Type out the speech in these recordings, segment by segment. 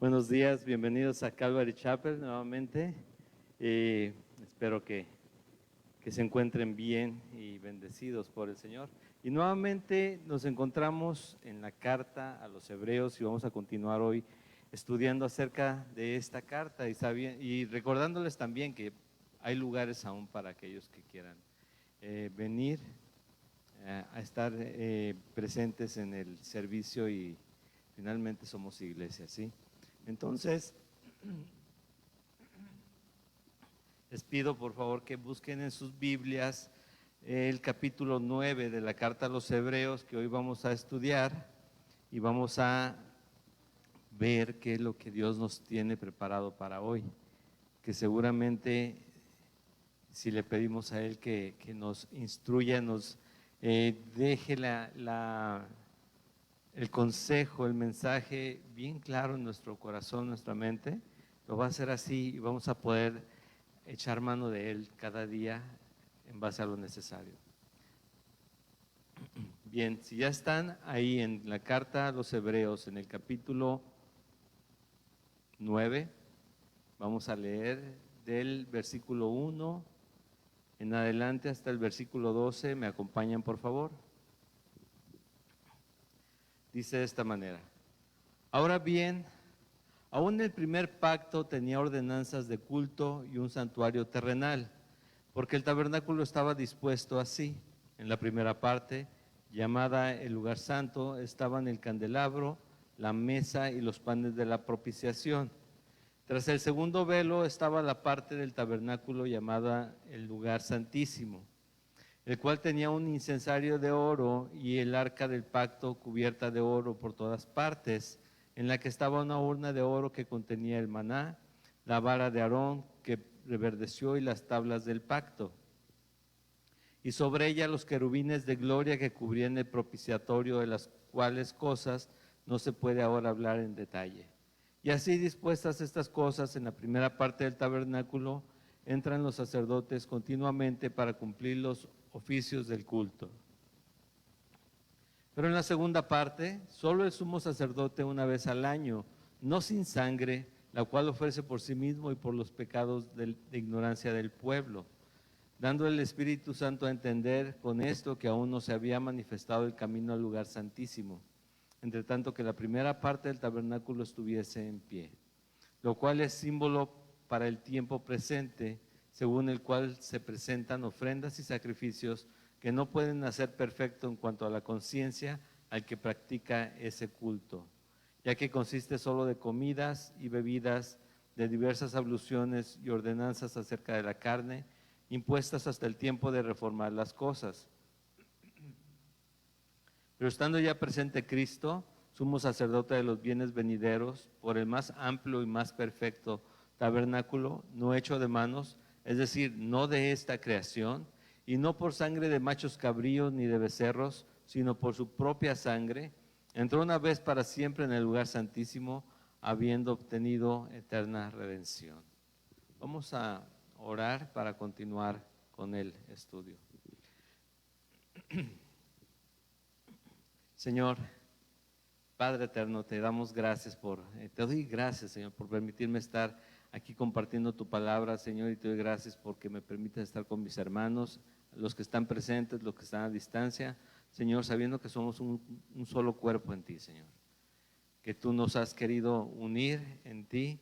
Buenos días, bienvenidos a Calvary Chapel nuevamente. Espero que se encuentren bien y bendecidos por el Señor. Y nuevamente nos encontramos en la carta a los Hebreos y vamos a continuar hoy estudiando acerca de esta carta y recordándoles también que hay lugares aún para aquellos que quieran venir a estar presentes en el servicio y finalmente somos iglesia, ¿sí? Entonces, les pido por favor que busquen en sus Biblias el capítulo 9 de la carta a los Hebreos que hoy vamos a estudiar y vamos a ver qué es lo que Dios nos tiene preparado para hoy, que seguramente si le pedimos a Él que nos instruya, nos deje el consejo, el mensaje bien claro en nuestro corazón, nuestra mente, lo va a hacer así y vamos a poder echar mano de Él cada día en base a lo necesario. Bien, si ya están ahí en la carta a los Hebreos, en el capítulo 9, vamos a leer del versículo 1 en adelante hasta el versículo 12. ¿Me acompañan, por favor? Dice de esta manera: ahora bien, aún el primer pacto tenía ordenanzas de culto y un santuario terrenal, porque el tabernáculo estaba dispuesto así. En la primera parte, llamada el lugar santo, estaban el candelabro, la mesa y los panes de la propiciación. Tras el segundo velo estaba la parte del tabernáculo llamada el lugar santísimo, el cual tenía un incensario de oro y el arca del pacto cubierta de oro por todas partes, en la que estaba una urna de oro que contenía el maná, la vara de Aarón que reverdeció y las tablas del pacto. Y sobre ella los querubines de gloria que cubrían el propiciatorio, de las cuales cosas no se puede ahora hablar en detalle. Y así dispuestas estas cosas en la primera parte del tabernáculo, entran los sacerdotes continuamente para cumplir los oficios del culto. Pero en la segunda parte, solo el sumo sacerdote una vez al año, no sin sangre, la cual ofrece por sí mismo y por los pecados de ignorancia del pueblo, dando el Espíritu Santo a entender con esto que aún no se había manifestado el camino al lugar santísimo, entre tanto que la primera parte del tabernáculo estuviese en pie, lo cual es símbolo para el tiempo presente, según el cual se presentan ofrendas y sacrificios que no pueden hacer perfecto en cuanto a la conciencia al que practica ese culto, ya que consiste solo de comidas y bebidas, de diversas abluciones y ordenanzas acerca de la carne, impuestas hasta el tiempo de reformar las cosas. Pero estando ya presente Cristo, sumo sacerdote de los bienes venideros, por el más amplio y más perfecto tabernáculo, no hecho de manos, es decir, no de esta creación, y no por sangre de machos cabríos ni de becerros, sino por su propia sangre, entró una vez para siempre en el lugar santísimo, habiendo obtenido eterna redención. Vamos a orar para continuar con el estudio. Señor, Padre eterno, te damos gracias te doy gracias, Señor, por permitirme estar aquí compartiendo tu palabra, Señor, y te doy gracias porque me permites estar con mis hermanos, los que están presentes, los que están a distancia, Señor, sabiendo que somos un solo cuerpo en ti, Señor, que tú nos has querido unir en ti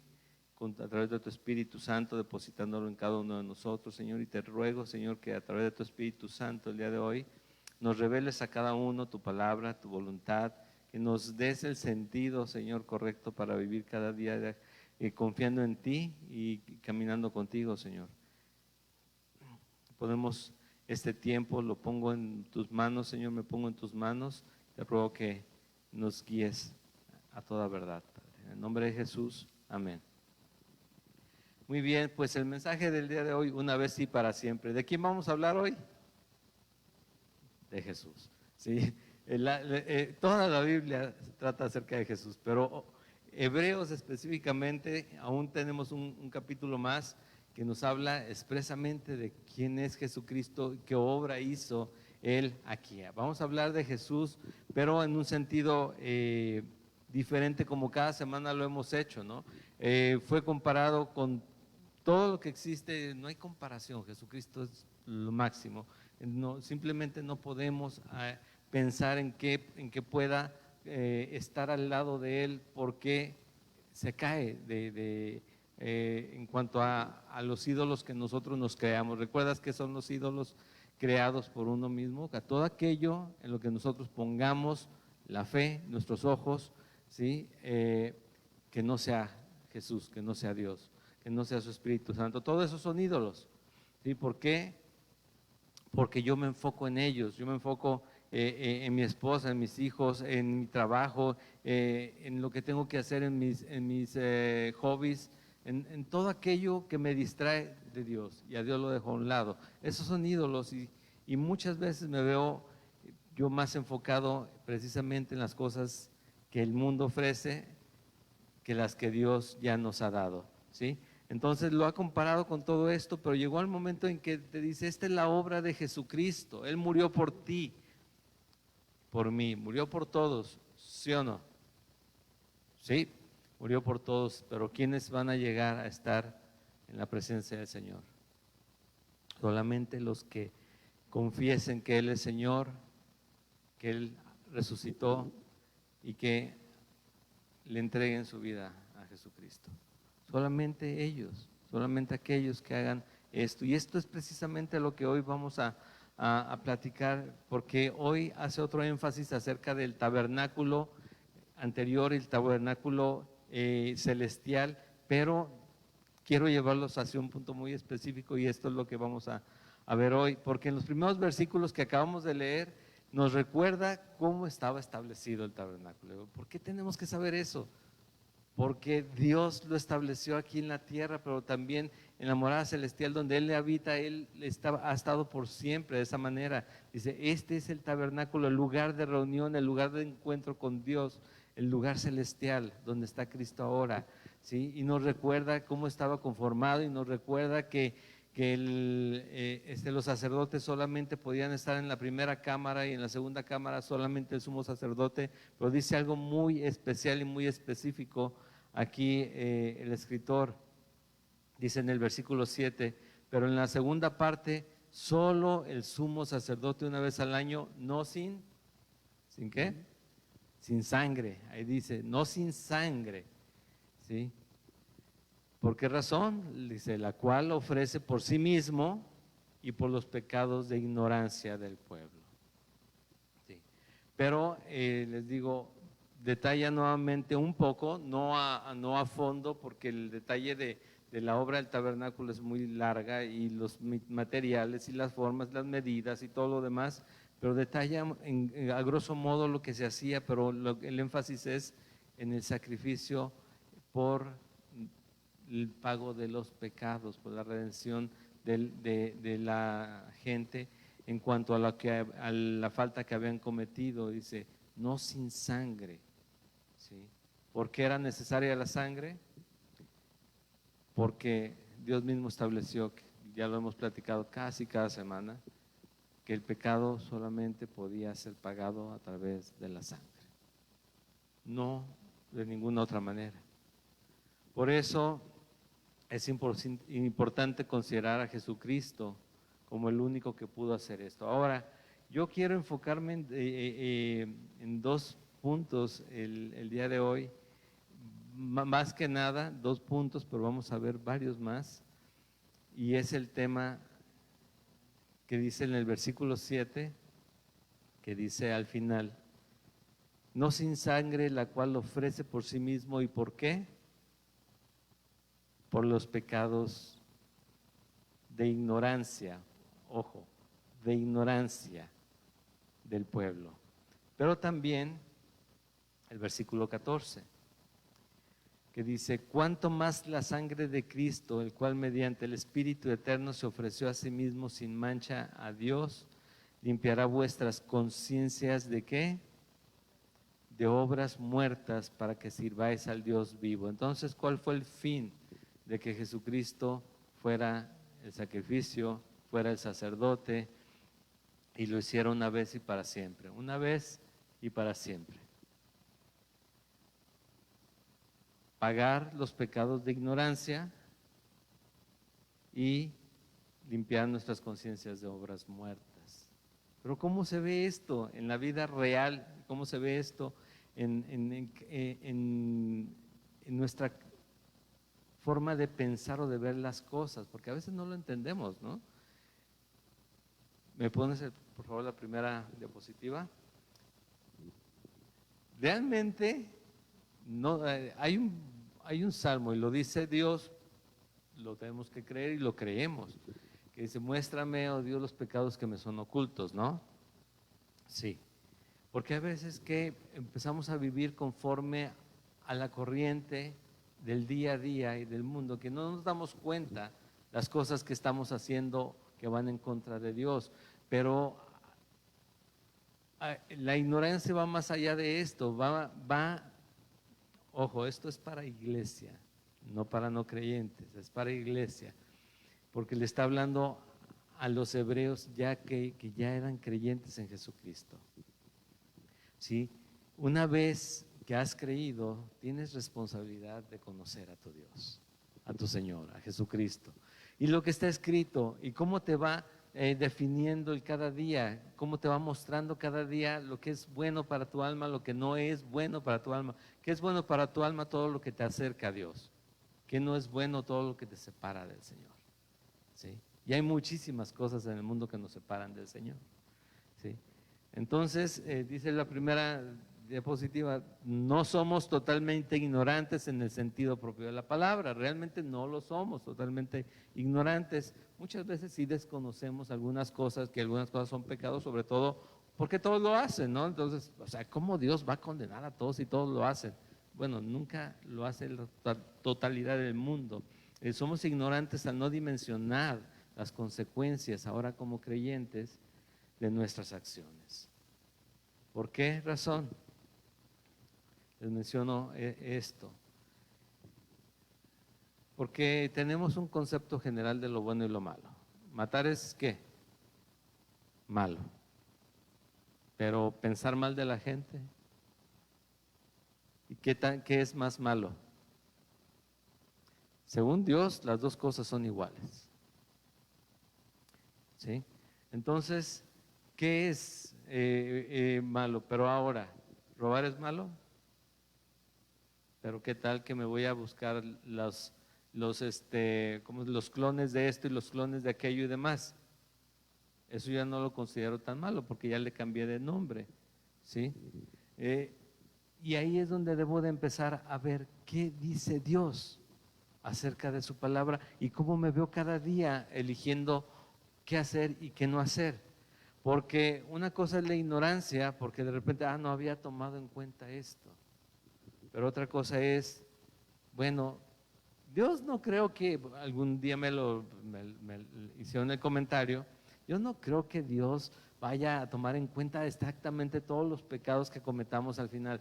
a través de tu Espíritu Santo, depositándolo en cada uno de nosotros, Señor, y te ruego, Señor, que a través de tu Espíritu Santo el día de hoy nos reveles a cada uno tu palabra, tu voluntad, que nos des el sentido, Señor, correcto para vivir cada día confiando en ti y caminando contigo, Señor. Podemos este tiempo, lo pongo en tus manos, Señor, me pongo en tus manos, te ruego que nos guíes a toda verdad, Padre. En el nombre de Jesús, amén. Muy bien, pues el mensaje del día de hoy, una vez y para siempre. ¿De quién vamos a hablar hoy? De Jesús. Sí, toda la Biblia trata acerca de Jesús, pero Hebreos específicamente, aún tenemos un capítulo más que nos habla expresamente de quién es Jesucristo y qué obra hizo Él aquí. Vamos a hablar de Jesús, pero en un sentido diferente como cada semana lo hemos hecho, ¿no? Fue comparado con todo lo que existe, no hay comparación, Jesucristo es lo máximo. No, simplemente no podemos pensar en que pueda estar al lado de Él porque se cae en cuanto a los ídolos que nosotros nos creamos. ¿Recuerdas que son los ídolos creados por uno mismo? Que todo aquello en lo que nosotros pongamos la fe, nuestros ojos, ¿sí? Que no sea Jesús, que no sea Dios, que no sea su Espíritu Santo. Todo eso son ídolos. ¿Sí? ¿Por qué? Porque yo me enfoco en ellos, yo me enfoco en mi esposa, en mis hijos, en mi trabajo, en lo que tengo que hacer en mis hobbies, en todo aquello que me distrae de Dios, y a Dios lo dejo a un lado. Esos son ídolos, y muchas veces me veo yo más enfocado precisamente en las cosas que el mundo ofrece que las que Dios ya nos ha dado, ¿sí? Entonces lo ha comparado con todo esto, pero llegó el momento en que te dice, esta es la obra de Jesucristo, Él murió por ti, por mí, murió por todos, ¿sí o no? Sí, murió por todos, pero ¿quiénes van a llegar a estar en la presencia del Señor? Solamente los que confiesen que Él es Señor, que Él resucitó y que le entreguen su vida a Jesucristo. Solamente ellos, solamente aquellos que hagan esto. Y esto es precisamente lo que hoy vamos a platicar, porque hoy hace otro énfasis acerca del tabernáculo anterior, el tabernáculo celestial, pero quiero llevarlos hacia un punto muy específico, y esto es lo que vamos a ver hoy, porque en los primeros versículos que acabamos de leer nos recuerda cómo estaba establecido el tabernáculo. ¿Por qué tenemos que saber eso? Porque Dios lo estableció aquí en la tierra, pero también en la morada celestial donde Él habita, Él ha estado por siempre de esa manera. Dice, este es el tabernáculo, el lugar de reunión, el lugar de encuentro con Dios, el lugar celestial donde está Cristo ahora, ¿sí? Y nos recuerda cómo estaba conformado, y nos recuerda que los sacerdotes solamente podían estar en la primera cámara, y en la segunda cámara solamente el sumo sacerdote. Pero dice algo muy especial y muy específico aquí el escritor. Dice en el versículo 7, pero en la segunda parte, solo el sumo sacerdote una vez al año, no ¿sin qué? Sin sangre. Ahí dice, no sin sangre, ¿sí? ¿Por qué razón? Dice, la cual ofrece por sí mismo y por los pecados de ignorancia del pueblo. Sí. Pero les digo, detalla nuevamente un poco, no a fondo, porque el detalle de la obra del tabernáculo es muy larga, y los materiales y las formas, las medidas y todo lo demás, pero detalla a grosso modo lo que se hacía, pero el énfasis es en el sacrificio por el pago de los pecados, por la redención de la gente en cuanto a la falta que habían cometido. Dice, no sin sangre, ¿sí? ¿Por qué era necesaria la sangre? Porque Dios mismo estableció, que ya lo hemos platicado casi cada semana, que el pecado solamente podía ser pagado a través de la sangre, no de ninguna otra manera. Por eso es importante considerar a Jesucristo como el único que pudo hacer esto. Ahora, yo quiero enfocarme en dos puntos el día de hoy, más que nada, dos puntos, pero vamos a ver varios más, y es el tema que dice en el versículo 7, que dice al final, no sin sangre, la cual ofrece por sí mismo. ¿Y por qué? Por los pecados de ignorancia, ojo, de ignorancia del pueblo. Pero también el versículo 14, que dice, cuánto más la sangre de Cristo, el cual mediante el Espíritu eterno se ofreció a sí mismo sin mancha a Dios, limpiará vuestras conciencias ¿de qué? De obras muertas, para que sirváis al Dios vivo. Entonces, ¿cuál fue el fin de que Jesucristo fuera el sacrificio, fuera el sacerdote, y lo hiciera una vez y para siempre? Una vez y para siempre. pagar los pecados de ignorancia y limpiar nuestras conciencias de obras muertas. Pero ¿cómo se ve esto en la vida real? ¿Cómo se ve esto en nuestra forma de pensar o de ver las cosas? Porque a veces no lo entendemos, ¿no? ¿Me pones, por favor, la primera diapositiva? Realmente no, hay un salmo y lo dice Dios, lo tenemos que creer y lo creemos, que dice: muéstrame, oh Dios, los pecados que me son ocultos, ¿no? Sí, porque a veces que empezamos a vivir conforme a la corriente del día a día y del mundo, que no nos damos cuenta las cosas que estamos haciendo que van en contra de Dios, pero la ignorancia va más allá de esto, ojo, esto es para iglesia, no para no creyentes, es para iglesia, porque le está hablando a los hebreos que ya eran creyentes en Jesucristo. ¿Sí? Una vez que has creído, tienes responsabilidad de conocer a tu Dios, a tu Señor, a Jesucristo. Y lo que está escrito y cómo te va definiendo el cada día, cómo te va mostrando cada día lo que es bueno para tu alma, lo que no es bueno para tu alma. ¿Qué es bueno para tu alma? Todo lo que te acerca a Dios. ¿Qué no es bueno? Todo lo que te separa del Señor. ¿Sí? Y hay muchísimas cosas en el mundo que nos separan del Señor. ¿Sí? Entonces, dice la primera diapositiva, no somos totalmente ignorantes en el sentido propio de la palabra, realmente no lo somos totalmente ignorantes. Muchas veces sí desconocemos algunas cosas, que algunas cosas son pecados, sobre todo porque todos lo hacen, ¿no? Entonces, o sea, ¿cómo Dios va a condenar a todos si todos lo hacen? Bueno, nunca lo hace la totalidad del mundo. Somos ignorantes al no dimensionar las consecuencias ahora como creyentes de nuestras acciones. ¿Por qué razón? Les menciono esto. Porque tenemos un concepto general de lo bueno y lo malo. Matar es ¿qué? Malo. Pero pensar mal de la gente. ¿Y qué es más malo? Según Dios, las dos cosas son iguales. ¿Sí? Entonces, ¿qué es malo? Pero ahora, ¿robar es malo? Pero ¿qué tal que me voy a buscar como los clones de esto y los clones de aquello y demás? Eso ya no lo considero tan malo porque ya le cambié de nombre, ¿sí? Y ahí es donde debo de empezar a ver qué dice Dios acerca de su palabra y cómo me veo cada día eligiendo qué hacer y qué no hacer. Porque una cosa es la ignorancia, porque de repente, no había tomado en cuenta esto. Pero otra cosa es, bueno, Dios no creo que, algún día me hicieron el comentario, yo no creo que Dios vaya a tomar en cuenta exactamente todos los pecados que cometamos al final.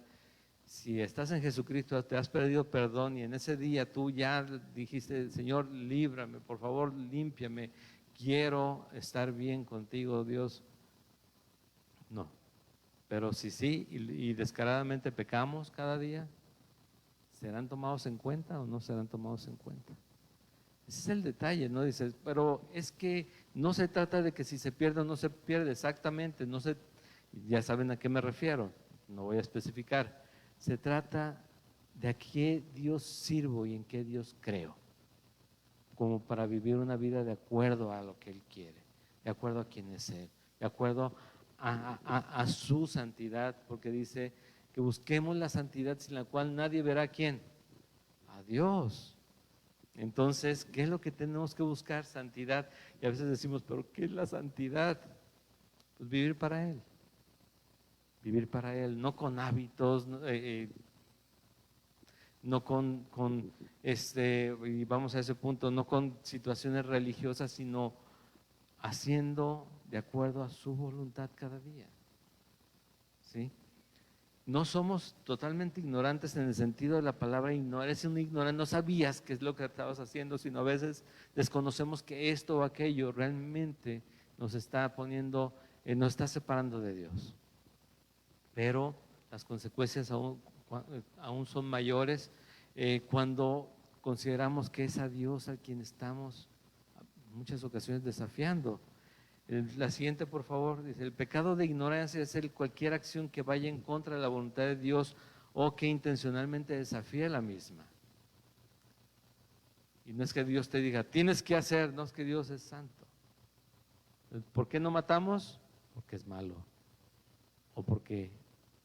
Si estás en Jesucristo, te has perdido perdón y en ese día tú ya dijiste: Señor, líbrame, por favor, límpiame, quiero estar bien contigo, Dios. No, pero si sí y descaradamente pecamos cada día, ¿serán tomados en cuenta o no serán tomados en cuenta? Ese es el detalle, ¿no? Dices, pero es que no se trata de que si se pierde o no se pierde, exactamente, ya saben a qué me refiero, no voy a especificar. Se trata de a qué Dios sirvo y en qué Dios creo, como para vivir una vida de acuerdo a lo que Él quiere, de acuerdo a quién es Él, de acuerdo a su santidad, porque dice que busquemos la santidad sin la cual nadie verá a quién, a Dios. Entonces, ¿qué es lo que tenemos que buscar? Santidad. Y a veces decimos, ¿pero qué es la santidad? Pues vivir para Él, no con hábitos, no y vamos a ese punto, no con situaciones religiosas, sino haciendo de acuerdo a su voluntad cada día. ¿Sí? No somos totalmente ignorantes en el sentido de la palabra ignorar, eres un ignorante, no sabías qué es lo que estabas haciendo, sino a veces desconocemos que esto o aquello realmente nos está nos está separando de Dios. Pero las consecuencias aún son mayores. cuando consideramos que es a Dios a quien estamos en muchas ocasiones desafiando. La siguiente, por favor, dice: el pecado de ignorancia es cualquier acción que vaya en contra de la voluntad de Dios o que intencionalmente desafíe la misma. Y no es que Dios te diga, tienes que hacer, no, es que Dios es santo. ¿Por qué no matamos? Porque es malo o porque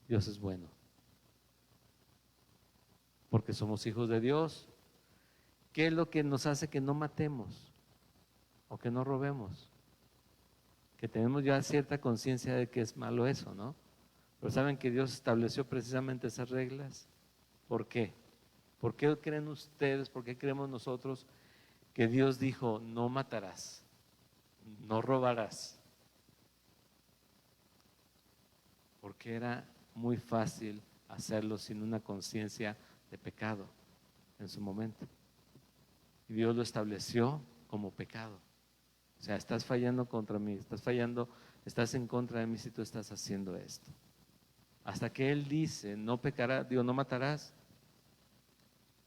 Dios es bueno. Porque somos hijos de Dios. ¿Qué es lo que nos hace que no matemos o que no robemos? Que tenemos ya cierta conciencia de que es malo eso, ¿no? Pero ¿saben que Dios estableció precisamente esas reglas? ¿Por qué? ¿Por qué creen ustedes, por qué creemos nosotros que Dios dijo, no matarás, no robarás? Porque era muy fácil hacerlo sin una conciencia de pecado en su momento. Y Dios lo estableció como pecado. O sea, estás fallando contra mí, estás en contra de mí si tú estás haciendo esto. Hasta que Él dice, no pecarás, digo, no matarás.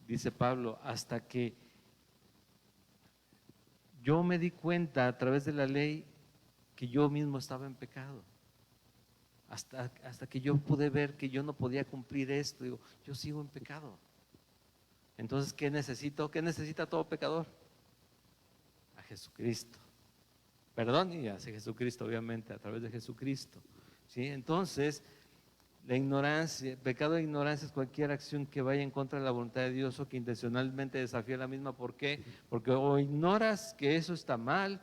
Dice Pablo, hasta que yo me di cuenta a través de la ley que yo mismo estaba en pecado. Hasta que yo pude ver que yo no podía cumplir esto, digo, yo sigo en pecado. Entonces, ¿qué necesito? ¿Qué necesita todo pecador? A Jesucristo. Perdón, y hacia Jesucristo, obviamente, a través de Jesucristo. ¿Sí? Entonces, la ignorancia, el pecado de ignorancia es cualquier acción que vaya en contra de la voluntad de Dios o que intencionalmente desafíe la misma. ¿Por qué? Porque o ignoras que eso está mal,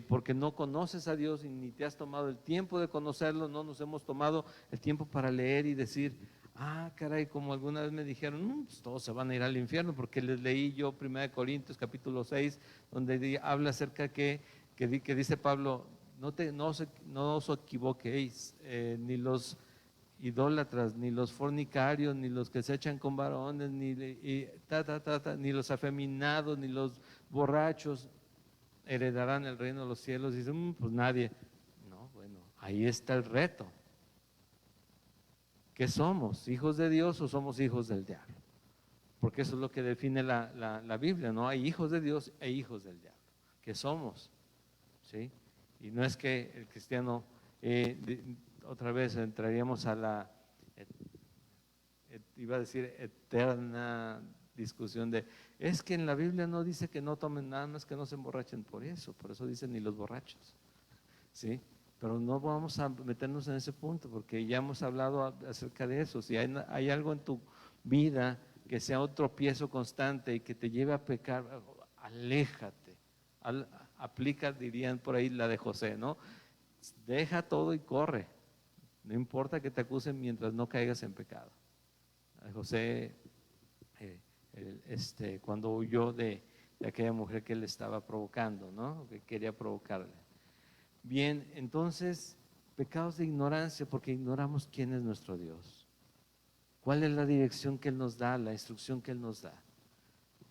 porque no conoces a Dios y ni te has tomado el tiempo de conocerlo, no nos hemos tomado el tiempo para leer y decir, ah, caray, como alguna vez me dijeron, pues todos se van a ir al infierno, porque les leí yo 1 Corintios capítulo 6, donde habla acerca que dice Pablo, no os equivoquéis, ni los idólatras, ni los fornicarios, ni los que se echan con varones, ni los afeminados, ni los borrachos heredarán el reino de los cielos. Y dicen, pues nadie. No, bueno, ahí está el reto. ¿Qué somos? ¿Hijos de Dios o somos hijos del diablo? Porque eso es lo que define la Biblia, ¿no? Hay hijos de Dios e hijos del diablo. ¿Qué somos? ¿Sí? Y no es que el cristiano, otra vez entraríamos a iba a decir, eterna discusión de, es que en la Biblia no dice que no tomen nada más, que no se emborrachen por eso dicen ni los borrachos, ¿sí? Pero no vamos a meternos en ese punto porque ya hemos hablado acerca de eso. Si hay algo en tu vida que sea un tropiezo constante y que te lleve a pecar, aléjate, aplica, dirían por ahí la de José, ¿no? Deja todo y corre, no importa que te acusen mientras no caigas en pecado. José, cuando huyó de aquella mujer que él estaba provocando, ¿no? Que quería provocarle. Bien, entonces, pecados de ignorancia, porque ignoramos quién es nuestro Dios. ¿Cuál es la dirección que Él nos da, la instrucción que Él nos da?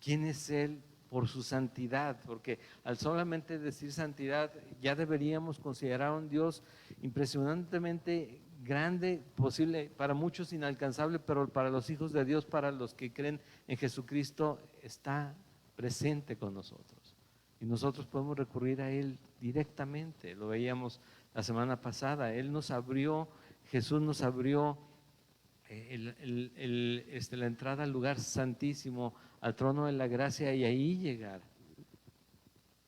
¿Quién es Él por su santidad? Porque al solamente decir santidad, ya deberíamos considerar a un Dios impresionantemente grande, posible, para muchos inalcanzable, pero para los hijos de Dios, para los que creen en Jesucristo, está presente con nosotros. Y nosotros podemos recurrir a Él directamente. Lo veíamos la semana pasada. Jesús nos abrió la entrada al lugar santísimo, al trono de la gracia, y ahí llegar.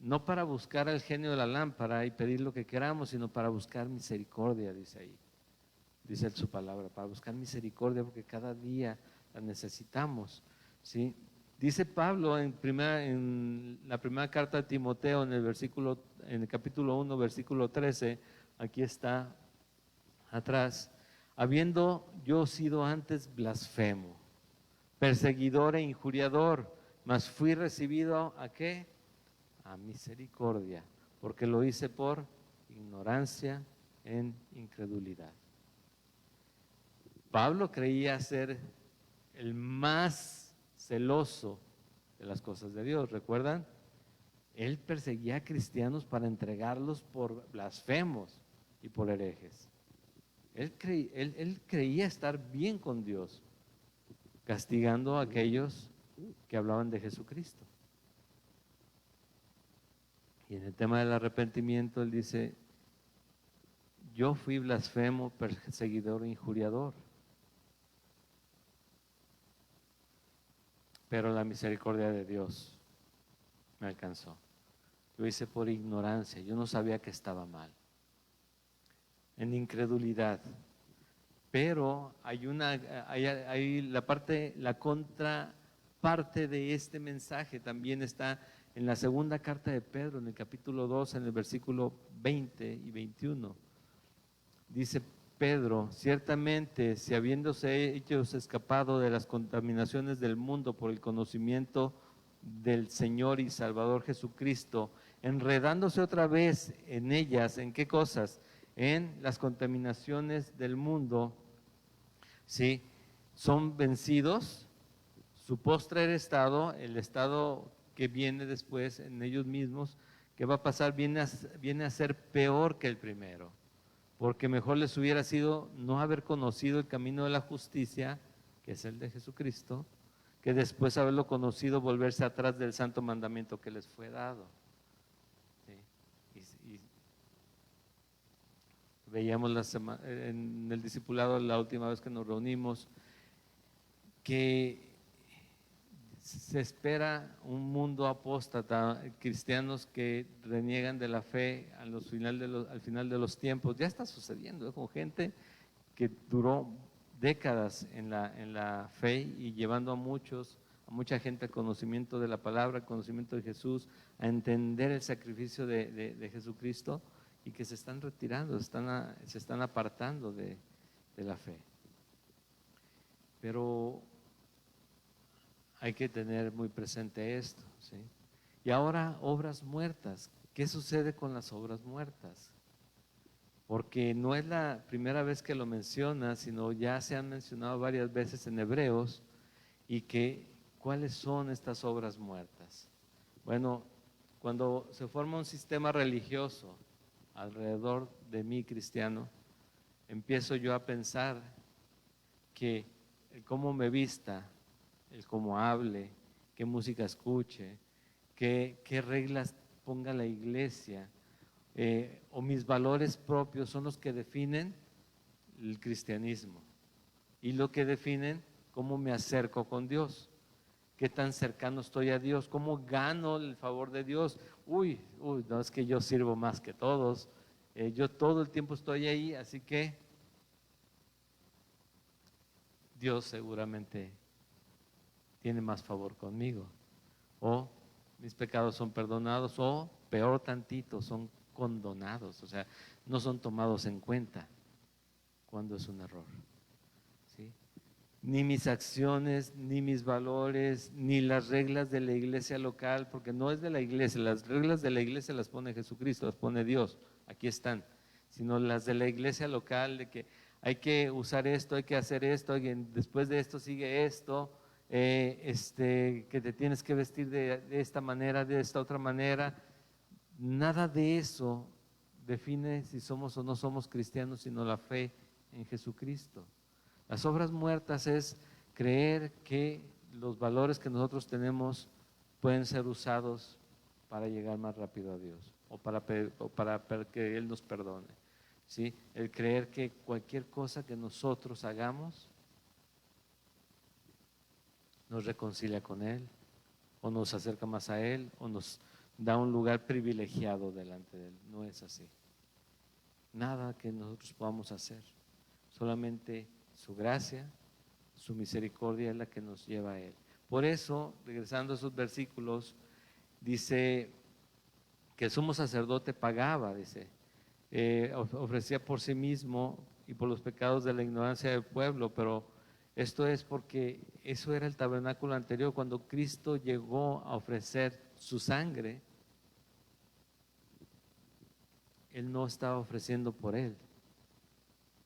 No para buscar al genio de la lámpara y pedir lo que queramos, sino para buscar misericordia, dice ahí. Dice su palabra, para buscar misericordia, porque cada día la necesitamos, ¿sí? Dice Pablo en la primera carta de Timoteo, en el capítulo 1, versículo 13, aquí está atrás, habiendo yo sido antes blasfemo, perseguidor e injuriador, mas fui recibido ¿a qué? A misericordia, porque lo hice por ignorancia en incredulidad. Pablo creía ser el más celoso de las cosas de Dios, ¿recuerdan? Él perseguía a cristianos para entregarlos por blasfemos y por herejes. Él creía estar bien con Dios, castigando a aquellos que hablaban de Jesucristo. Y en el tema del arrepentimiento, él dice, yo fui blasfemo, perseguidor e injuriador, pero la misericordia de Dios me alcanzó. Lo hice por ignorancia, yo no sabía que estaba mal, en incredulidad. Pero hay la contraparte de este mensaje también está en la segunda carta de Pedro, en el capítulo 2, en el versículo 20 y 21. Dice Pedro, ciertamente, si habiéndose ellos escapado de las contaminaciones del mundo por el conocimiento del Señor y Salvador Jesucristo, enredándose otra vez en ellas, ¿en qué cosas? En las contaminaciones del mundo, ¿sí? Son vencidos, su postrer estado, el estado que viene después en ellos mismos, ¿qué va a pasar? Viene a ser peor que el primero, porque mejor les hubiera sido no haber conocido el camino de la justicia, que es el de Jesucristo, que después haberlo conocido, volverse atrás del santo mandamiento que les fue dado. ¿Sí? Y veíamos en el discipulado la última vez que nos reunimos, que se espera un mundo apóstata, cristianos que reniegan de la fe al final de los tiempos. Ya está sucediendo, con gente que duró décadas en la fe y llevando a mucha gente al conocimiento de la palabra, al conocimiento de Jesús, a entender el sacrificio de Jesucristo, y que se están retirando, se están apartando de la fe. Pero hay que tener muy presente esto, ¿sí? Y ahora, obras muertas. ¿Qué sucede con las obras muertas? Porque no es la primera vez que lo menciona, sino ya se han mencionado varias veces en Hebreos. Y ¿cuáles son estas obras muertas? Bueno, cuando se forma un sistema religioso alrededor de mí, cristiano, empiezo yo a pensar que el cómo me vista, el cómo hable, qué música escuche, qué reglas ponga la iglesia, o mis valores propios son los que definen el cristianismo y lo que definen cómo me acerco con Dios, qué tan cercano estoy a Dios, cómo gano el favor de Dios. Uy, no es que yo sirvo más que todos, yo todo el tiempo estoy ahí, así que Dios seguramente tiene más favor conmigo, o mis pecados son perdonados, o peor tantito, son condonados, o sea, no son tomados en cuenta cuando es un error, ¿sí? Ni mis acciones, ni mis valores, ni las reglas de la iglesia local, porque no es de la iglesia, las reglas de la iglesia las pone Jesucristo, las pone Dios, aquí están, sino las de la iglesia local, de que hay que usar esto, hay que hacer esto, después de esto sigue esto, que te tienes que vestir de esta manera, de esta otra manera. Nada de eso define si somos o no somos cristianos, sino la fe en Jesucristo. Las obras muertas es creer que los valores que nosotros tenemos pueden ser usados para llegar más rápido a Dios, o para que Él nos perdone, ¿sí? El creer que cualquier cosa que nosotros hagamos nos reconcilia con Él, o nos acerca más a Él, o nos da un lugar privilegiado delante de Él. No es así. Nada que nosotros podamos hacer, solamente su gracia, su misericordia es la que nos lleva a Él. Por eso, regresando a esos versículos, dice que el sumo sacerdote pagaba, dice, ofrecía por sí mismo y por los pecados de la ignorancia del pueblo, pero esto es porque eso era el tabernáculo anterior. Cuando Cristo llegó a ofrecer su sangre, Él no estaba ofreciendo por Él,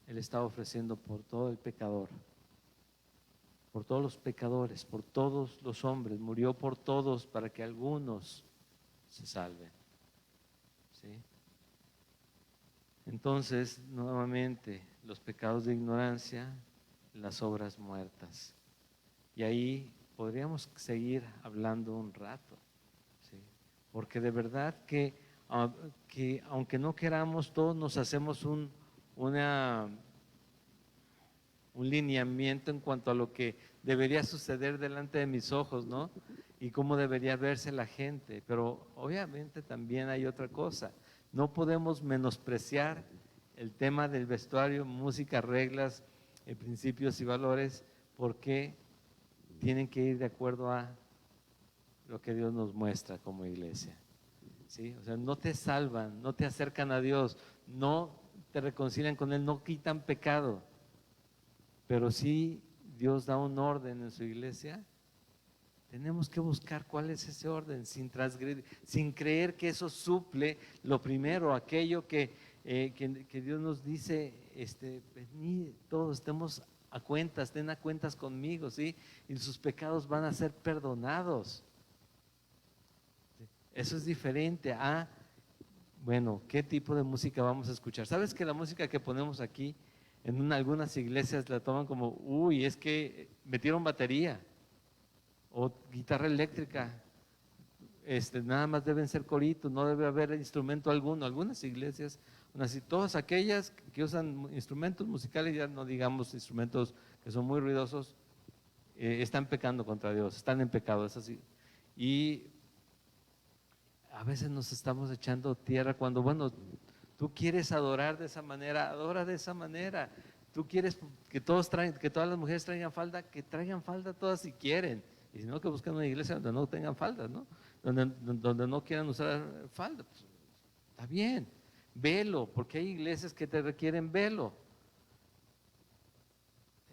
Él estaba ofreciendo por todo el pecador, por todos los pecadores, por todos los hombres. Murió por todos para que algunos se salven, ¿sí? Entonces, nuevamente, los pecados de ignorancia, las obras muertas. Y ahí podríamos seguir hablando un rato, ¿sí? Porque de verdad que aunque no queramos, todos nos hacemos una, un lineamiento en cuanto a lo que debería suceder delante de mis ojos, ¿no? Y cómo debería verse la gente. Pero obviamente también hay otra cosa. No podemos menospreciar el tema del vestuario, música, reglas, principios y valores, porque tienen que ir de acuerdo a lo que Dios nos muestra como iglesia. ¿Sí? O sea, no te salvan, no te acercan a Dios, no te reconcilian con Él, no quitan pecado. Pero sí Dios da un orden en su iglesia. Tenemos que buscar cuál es ese orden sin transgredir, sin creer que eso suple lo primero, aquello que Dios nos dice, venid todos, estemos a cuentas, estén a cuentas conmigo, ¿sí? Y sus pecados van a ser perdonados. Eso es diferente a, bueno, ¿qué tipo de música vamos a escuchar? ¿Sabes que la música que ponemos aquí en algunas iglesias la toman como, uy, es que metieron batería o guitarra eléctrica, nada más deben ser coritos, no debe haber instrumento alguno? Algunas iglesias, así, todas aquellas que usan instrumentos musicales, ya no digamos instrumentos que son muy ruidosos, están pecando contra Dios, están en pecado, es así. Y a veces nos estamos echando tierra cuando, bueno, tú quieres adorar de esa manera, adora de esa manera. Tú quieres que que todas las mujeres traigan falda, que traigan falda todas si quieren. Y si no, que busquen una iglesia donde no tengan faldas, ¿no? Donde no quieran usar falda. Pues, está bien, velo, porque hay iglesias que te requieren velo.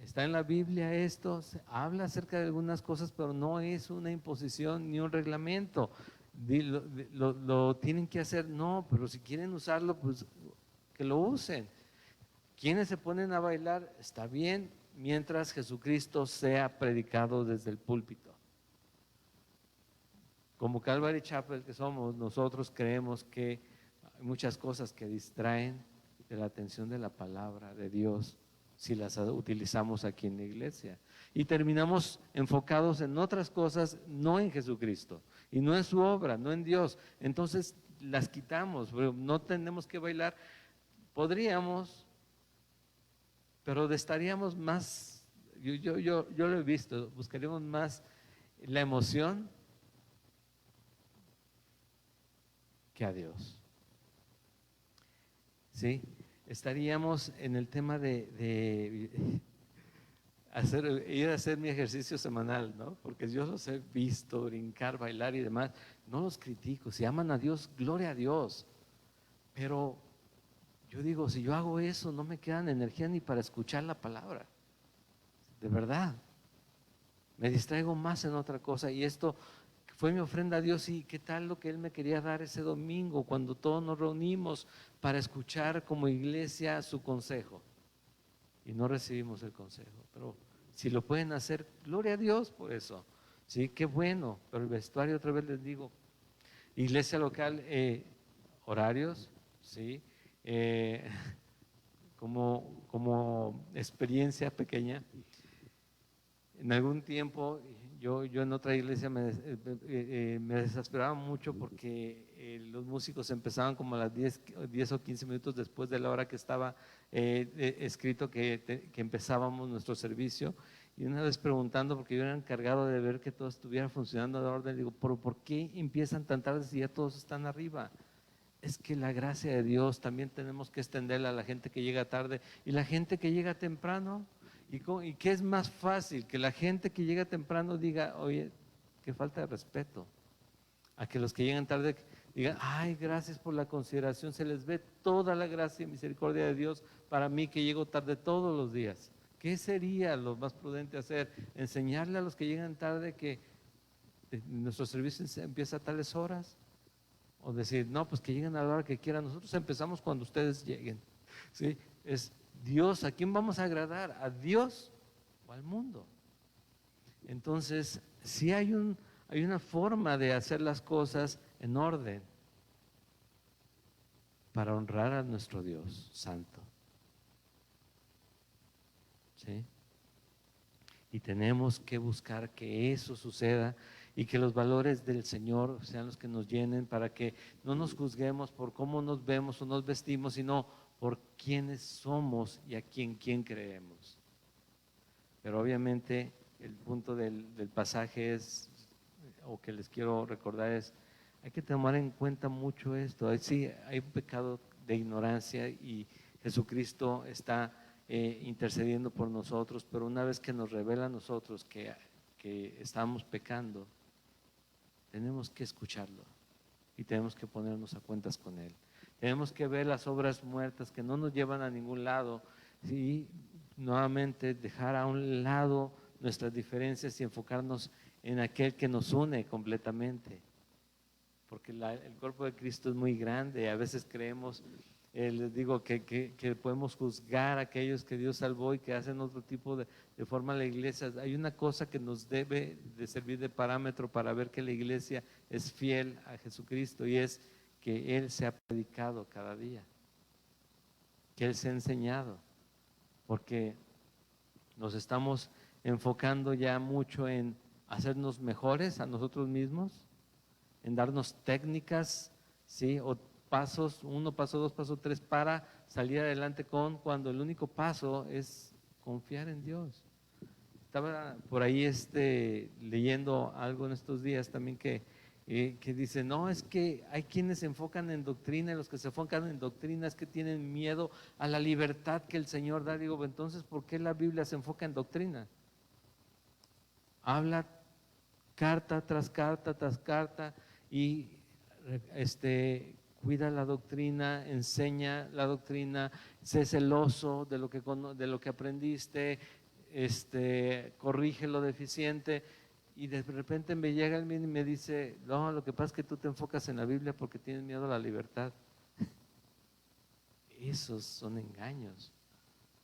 Está en la Biblia esto, se habla acerca de algunas cosas, pero no es una imposición ni un reglamento. Lo tienen que hacer, no, pero si quieren usarlo, pues que lo usen. Quienes se ponen a bailar, está bien, mientras Jesucristo sea predicado desde el púlpito. Como Calvary Chapel que somos, nosotros creemos que hay muchas cosas que distraen de la atención de la palabra de Dios si las utilizamos aquí en la iglesia. Y terminamos enfocados en otras cosas, no en Jesucristo, y no en su obra, no en Dios. Entonces las quitamos, no tenemos que bailar. Podríamos, pero estaríamos más, yo lo he visto, buscaríamos más la emoción que a Dios. ¿Sí? Estaríamos en el tema de ir a hacer mi ejercicio semanal, ¿no? Porque yo los he visto brincar, bailar y demás. No los critico, si aman a Dios, gloria a Dios. Pero yo digo, si yo hago eso, no me quedan energía ni para escuchar la palabra. De verdad. Me distraigo más en otra cosa y esto fue mi ofrenda a Dios. Y qué tal lo que Él me quería dar ese domingo cuando todos nos reunimos para escuchar como iglesia su consejo y no recibimos el consejo. Pero si lo pueden hacer, gloria a Dios por eso. Sí, qué bueno. Pero el vestuario, otra vez les digo, iglesia local, horarios, sí, como experiencia pequeña. En algún tiempo, yo en otra iglesia me desesperaba mucho porque los músicos empezaban como a las 10 o 15 minutos después de la hora que estaba escrito que empezábamos nuestro servicio. Y una vez preguntando, porque yo era encargado de ver que todo estuviera funcionando de orden, digo, ¿pero por qué empiezan tan tarde si ya todos están arriba? Es que la gracia de Dios también tenemos que extenderla a la gente que llega tarde y la gente que llega temprano. ¿Y qué es más fácil? Que la gente que llega temprano diga, oye, qué falta de respeto. A que los que llegan tarde digan, ay, gracias por la consideración, se les ve toda la gracia y misericordia de Dios para mí que llego tarde todos los días. ¿Qué sería lo más prudente hacer? Enseñarle a los que llegan tarde que nuestro servicio empieza a tales horas. O decir, no, pues que lleguen a la hora que quieran. Nosotros empezamos cuando ustedes lleguen. ¿Sí? Es Dios, ¿a quién vamos a agradar? ¿A Dios o al mundo? Entonces, sí hay una forma de hacer las cosas en orden para honrar a nuestro Dios santo. ¿Sí? Y tenemos que buscar que eso suceda y que los valores del Señor sean los que nos llenen, para que no nos juzguemos por cómo nos vemos o nos vestimos, sino por quiénes somos y a quién creemos. Pero obviamente el punto del pasaje es, o que les quiero recordar es, hay que tomar en cuenta mucho esto. Sí, hay un pecado de ignorancia y Jesucristo está intercediendo por nosotros, pero una vez que nos revela a nosotros que estamos pecando, tenemos que escucharlo y tenemos que ponernos a cuentas con Él. Tenemos que ver las obras muertas que no nos llevan a ningún lado y nuevamente dejar a un lado nuestras diferencias y enfocarnos en aquel que nos une completamente. Porque el cuerpo de Cristo es muy grande. A veces creemos, les digo, que podemos juzgar a aquellos que Dios salvó y que hacen otro tipo de forma la iglesia. Hay una cosa que nos debe de servir de parámetro para ver que la iglesia es fiel a Jesucristo, y es que Él se ha predicado cada día, que Él se ha enseñado, porque nos estamos enfocando ya mucho en hacernos mejores a nosotros mismos, en darnos técnicas, ¿sí? O pasos, 1, paso 2, paso 3 para salir adelante cuando el único paso es confiar en Dios. Estaba por ahí leyendo algo en estos días también que dice, no, es que hay quienes se enfocan en doctrina, y los que se enfocan en doctrina es que tienen miedo a la libertad que el Señor da. Digo, entonces, ¿por qué la Biblia se enfoca en doctrina? Habla carta tras carta tras carta y cuida la doctrina, enseña la doctrina, sé celoso de lo que aprendiste, corrige lo deficiente. Y de repente me llega el mío y me dice, no, lo que pasa es que tú te enfocas en la Biblia porque tienes miedo a la libertad. Esos son engaños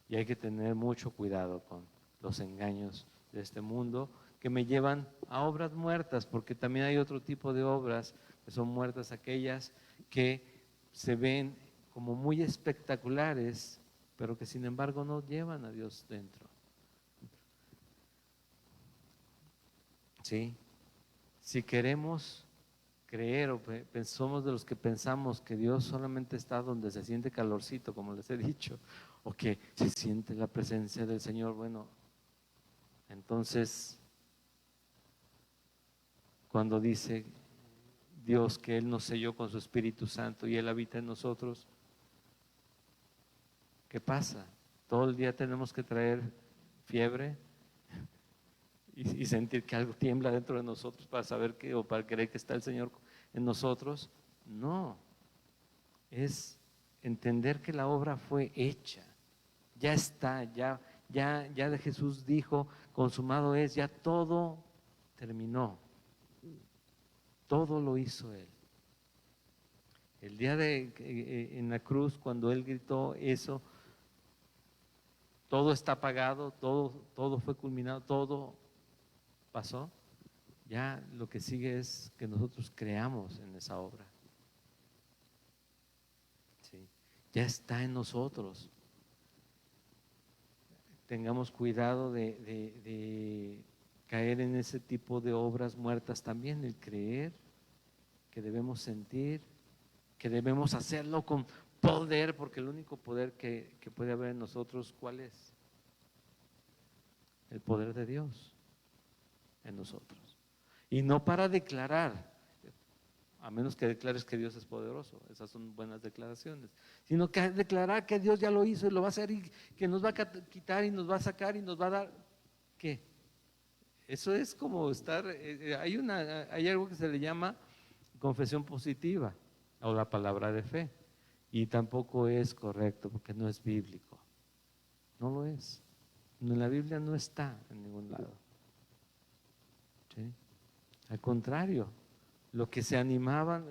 y hay que tener mucho cuidado con los engaños de este mundo que me llevan a obras muertas, porque también hay otro tipo de obras que son muertas, aquellas que se ven como muy espectaculares, pero que sin embargo no llevan a Dios dentro. ¿Sí? Si queremos creer o somos de los que pensamos que Dios solamente está donde se siente calorcito, como les he dicho, o que se siente la presencia del Señor, bueno, entonces cuando dice Dios que Él nos selló con su Espíritu Santo y Él habita en nosotros, ¿qué pasa? Todo el día tenemos que traer fiebre y sentir que algo tiembla dentro de nosotros para saber que, o para creer que está el Señor en nosotros. No, es entender que la obra fue hecha, ya está, ya de Jesús dijo, consumado es, ya todo terminó, todo lo hizo Él. El día en la cruz, cuando Él gritó eso, todo está pagado, todo fue culminado, todo pasó. Ya lo que sigue es que nosotros creamos en esa obra. ¿Sí? Ya está en nosotros. Tengamos cuidado de caer en ese tipo de obras muertas también, el creer que debemos sentir, que debemos hacerlo con poder, porque el único poder que puede haber en nosotros, ¿cuál es? El poder de Dios en nosotros. Y no para declarar, a menos que declares que Dios es poderoso, esas son buenas declaraciones, sino que declarar que Dios ya lo hizo y lo va a hacer y que nos va a quitar y nos va a sacar y nos va a dar, ¿qué? Eso es como estar, hay algo que se le llama confesión positiva o la palabra de fe, y tampoco es correcto porque no es bíblico, no lo es, en la Biblia no está en ningún lado. ¿Sí? Al contrario, lo que se animaban,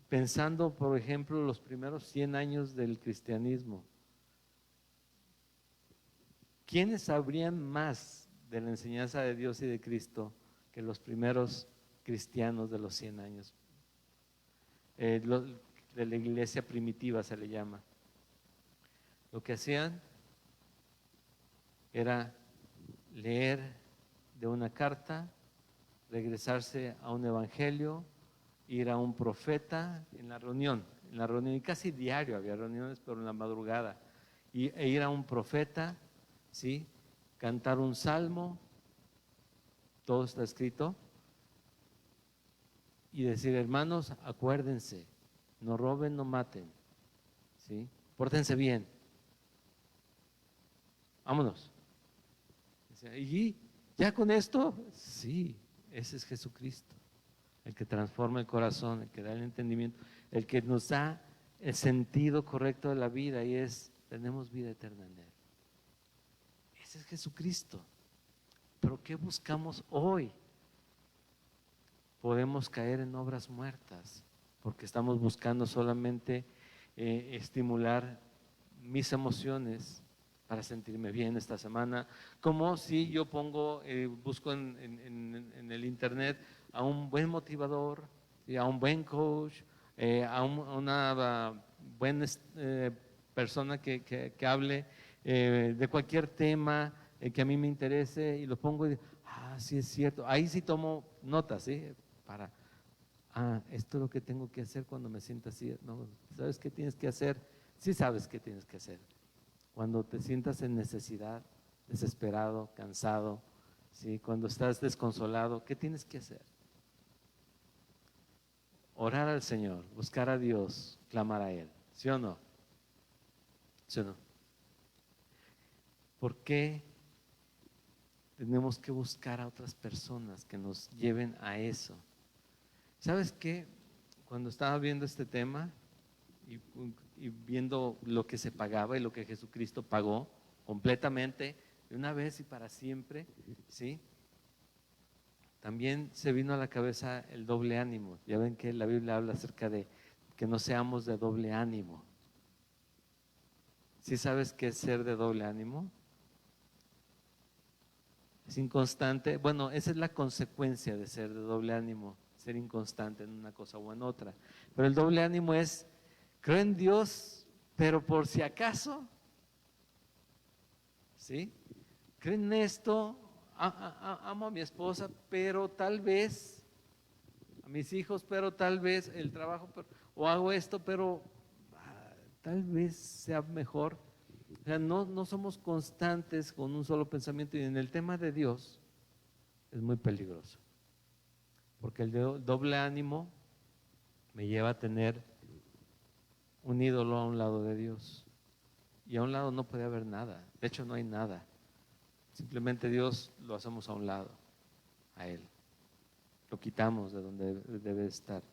pensando por ejemplo los primeros 100 años del cristianismo, ¿quiénes sabrían más de la enseñanza de Dios y de Cristo que los primeros cristianos de los 100 años? De la iglesia primitiva se le llama. Lo que hacían era leer de una carta, regresarse a un evangelio, ir a un profeta en la reunión, y casi diario había reuniones, pero en la madrugada, e ir a un profeta, ¿sí? Cantar un salmo, todo está escrito, y decir, hermanos, acuérdense, no roben, no maten, ¿sí? Pórtense bien, vámonos. ¿Y ya con esto? Sí, ese es Jesucristo, el que transforma el corazón, el que da el entendimiento, el que nos da el sentido correcto de la vida, y tenemos vida eterna en Él. Ese es Jesucristo. Pero ¿qué buscamos hoy? Podemos caer en obras muertas, porque estamos buscando solamente estimular mis emociones para sentirme bien esta semana, como si yo busco en el internet a un buen motivador, a un buen coach, a una buena persona que hable de cualquier tema que a mí me interese, y lo pongo y digo, sí es cierto, ahí sí tomo notas, ¿sí? Para, esto es lo que tengo que hacer cuando me sienta así. No, ¿sabes qué tienes que hacer? Sí sabes qué tienes que hacer. Cuando te sientas en necesidad, desesperado, cansado, ¿sí? Cuando estás desconsolado, ¿qué tienes que hacer? Orar al Señor, buscar a Dios, clamar a Él. ¿Sí o no? ¿Sí o no? ¿Por qué tenemos que buscar a otras personas que nos lleven a eso? ¿Sabes qué? Cuando estaba viendo este tema y viendo lo que se pagaba y lo que Jesucristo pagó completamente, de una vez y para siempre, ¿sí? También se vino a la cabeza el doble ánimo. Ya ven que la Biblia habla acerca de que no seamos de doble ánimo. ¿Sí sabes qué es ser de doble ánimo? Es inconstante. Bueno, esa es la consecuencia de ser de doble ánimo, ser inconstante en una cosa o en otra. Pero el doble ánimo es, creo en Dios, pero por si acaso, ¿sí? Creo en esto, amo a mi esposa, pero tal vez, a mis hijos, pero tal vez el trabajo, o hago esto, pero tal vez sea mejor. O sea, no somos constantes con un solo pensamiento, y en el tema de Dios es muy peligroso, porque el doble ánimo me lleva a tener un ídolo a un lado de Dios, y a un lado no puede haber nada, de hecho no hay nada, simplemente Dios lo hacemos a un lado, a Él, lo quitamos de donde debe estar.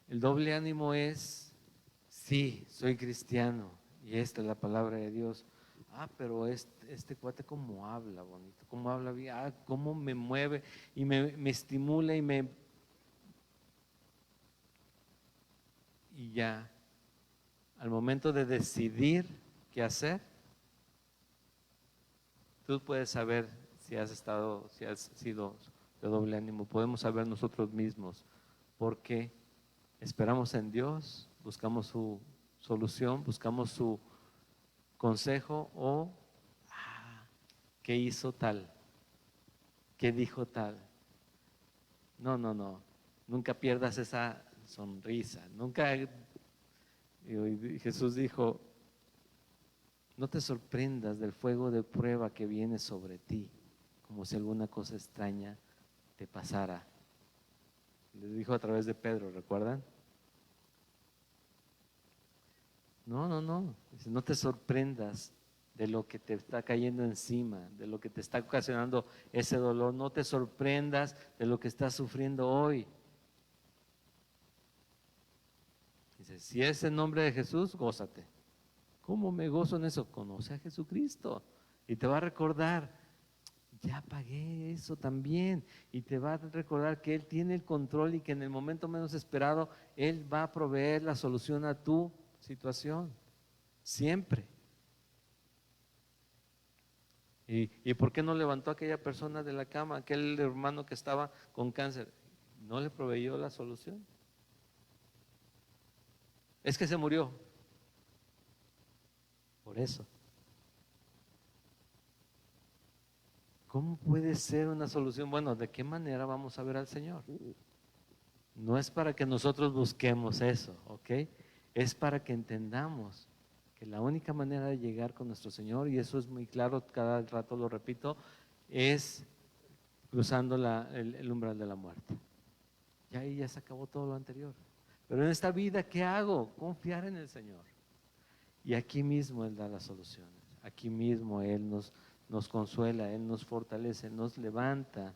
El doble ánimo es, sí, soy cristiano y esta es la palabra de Dios. Pero este cuate cómo habla bonito, cómo habla bien, cómo me mueve y me estimula y ya, al momento de decidir qué hacer, tú puedes saber si has sido de doble ánimo. Podemos saber nosotros mismos, porque esperamos en Dios, buscamos su solución, buscamos su consejo, o ¿qué hizo tal? ¿Qué dijo tal? No, nunca pierdas esa sonrisa, nunca. Y Jesús dijo, no te sorprendas del fuego de prueba que viene sobre ti, como si alguna cosa extraña te pasara. Le dijo a través de Pedro, ¿recuerdan? No, dice, no te sorprendas de lo que te está cayendo encima, de lo que te está ocasionando ese dolor. No te sorprendas de lo que estás sufriendo hoy. Dice, si es en nombre de Jesús, gózate. ¿Cómo me gozo en eso? Conoce a Jesucristo y te va a recordar, ya pagué eso también, y te va a recordar que Él tiene el control, y que en el momento menos esperado Él va a proveer la solución a tu situación, siempre. ¿Y por qué no levantó a aquella persona de la cama, aquel hermano que estaba con cáncer? ¿No le proveyó la solución? Es que se murió. Por eso. ¿Cómo puede ser una solución? Bueno, ¿de qué manera vamos a ver al Señor? No es para que nosotros busquemos eso, ¿ok? Es para que entendamos que la única manera de llegar con nuestro Señor, y eso es muy claro, cada rato lo repito, es cruzando el umbral de la muerte. Y ahí ya se acabó todo lo anterior. Pero en esta vida, ¿qué hago? Confiar en el Señor. Y aquí mismo Él da las soluciones. Aquí mismo Él nos consuela, Él nos fortalece, nos levanta.